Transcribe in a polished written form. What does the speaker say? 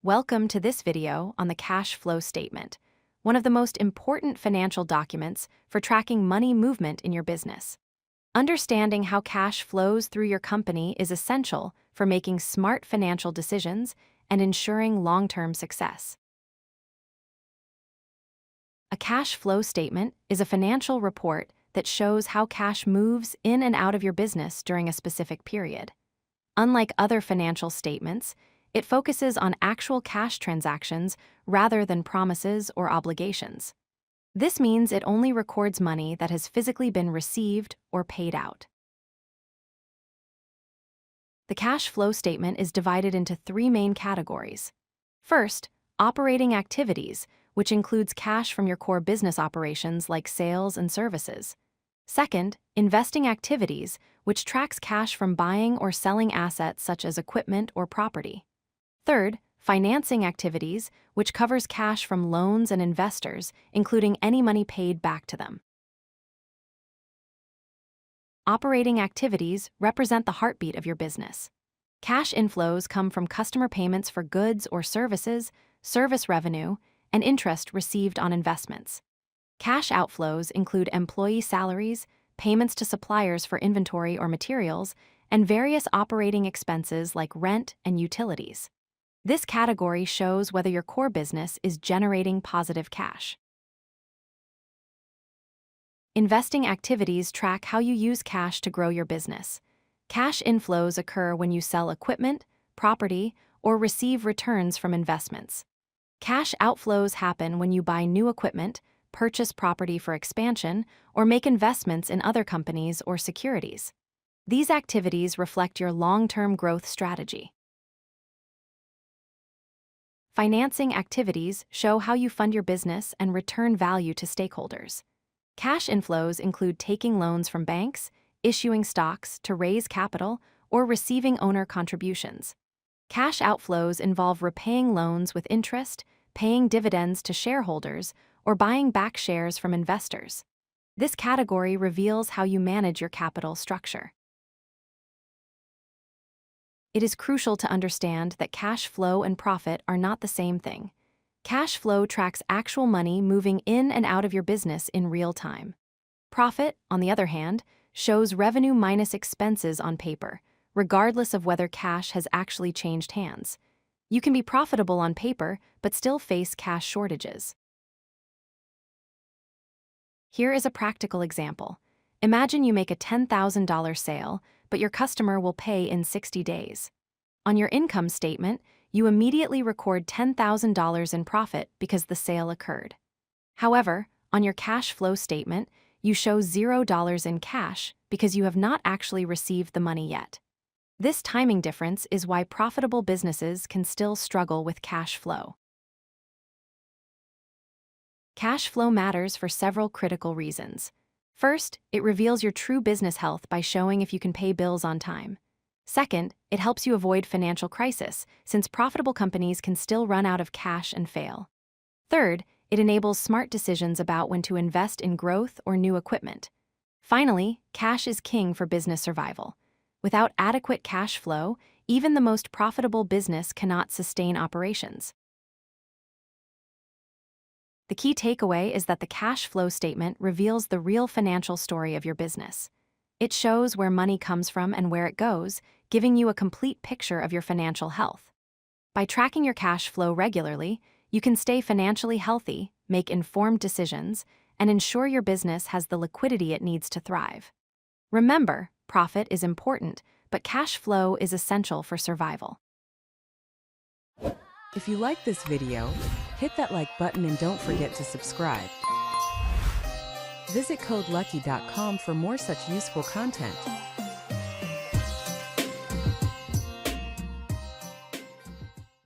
Welcome to this video on the cash flow statement, one of the most important financial documents for tracking money movement in your business. Understanding how cash flows through your company is essential for making smart financial decisions and ensuring long-term success. A cash flow statement is a financial report that shows how cash moves in and out of your business during a specific period. Unlike other financial statements, it focuses on actual cash transactions rather than promises or obligations. This means it only records money that has physically been received or paid out. The cash flow statement is divided into three main categories. First, operating activities, which includes cash from your core business operations like sales and services. Second, investing activities, which tracks cash from buying or selling assets such as equipment or property. Third, financing activities, which covers cash from loans and investors, including any money paid back to them. Operating activities represent the heartbeat of your business. Cash inflows come from customer payments for goods or services, service revenue, and interest received on investments. Cash outflows include employee salaries, payments to suppliers for inventory or materials, and various operating expenses like rent and utilities. This category shows whether your core business is generating positive cash. Investing activities track how you use cash to grow your business. Cash inflows occur when you sell equipment, property, or receive returns from investments. Cash outflows happen when you buy new equipment, purchase property for expansion, or make investments in other companies or securities. These activities reflect your long-term growth strategy. Financing activities show how you fund your business and return value to stakeholders. Cash inflows include taking loans from banks, issuing stocks to raise capital, or receiving owner contributions. Cash outflows involve repaying loans with interest, paying dividends to shareholders, or buying back shares from investors. This category reveals how you manage your capital structure. It is crucial to understand that cash flow and profit are not the same thing. Cash flow tracks actual money moving in and out of your business in real time. Profit, on the other hand, shows revenue minus expenses on paper, regardless of whether cash has actually changed hands. You can be profitable on paper, but still face cash shortages. Here is a practical example. Imagine you make a $10,000 sale, but your customer will pay in 60 days. On your income statement, you immediately record $10,000 in profit because the sale occurred. However, on your cash flow statement, you show $0 in cash because you have not actually received the money yet. This timing difference is why profitable businesses can still struggle with cash flow. Cash flow matters for several critical reasons. First, it reveals your true business health by showing if you can pay bills on time. Second, it helps you avoid financial crisis, since profitable companies can still run out of cash and fail. Third, it enables smart decisions about when to invest in growth or new equipment. Finally, cash is king for business survival. Without adequate cash flow, even the most profitable business cannot sustain operations. The key takeaway is that the cash flow statement reveals the real financial story of your business. It shows where money comes from and where it goes, giving you a complete picture of your financial health. By tracking your cash flow regularly, you can stay financially healthy, make informed decisions, and ensure your business has the liquidity it needs to thrive. Remember, profit is important, but cash flow is essential for survival. If you like this video, hit that like button and don't forget to subscribe. Visit CodeLucky.com for more such useful content.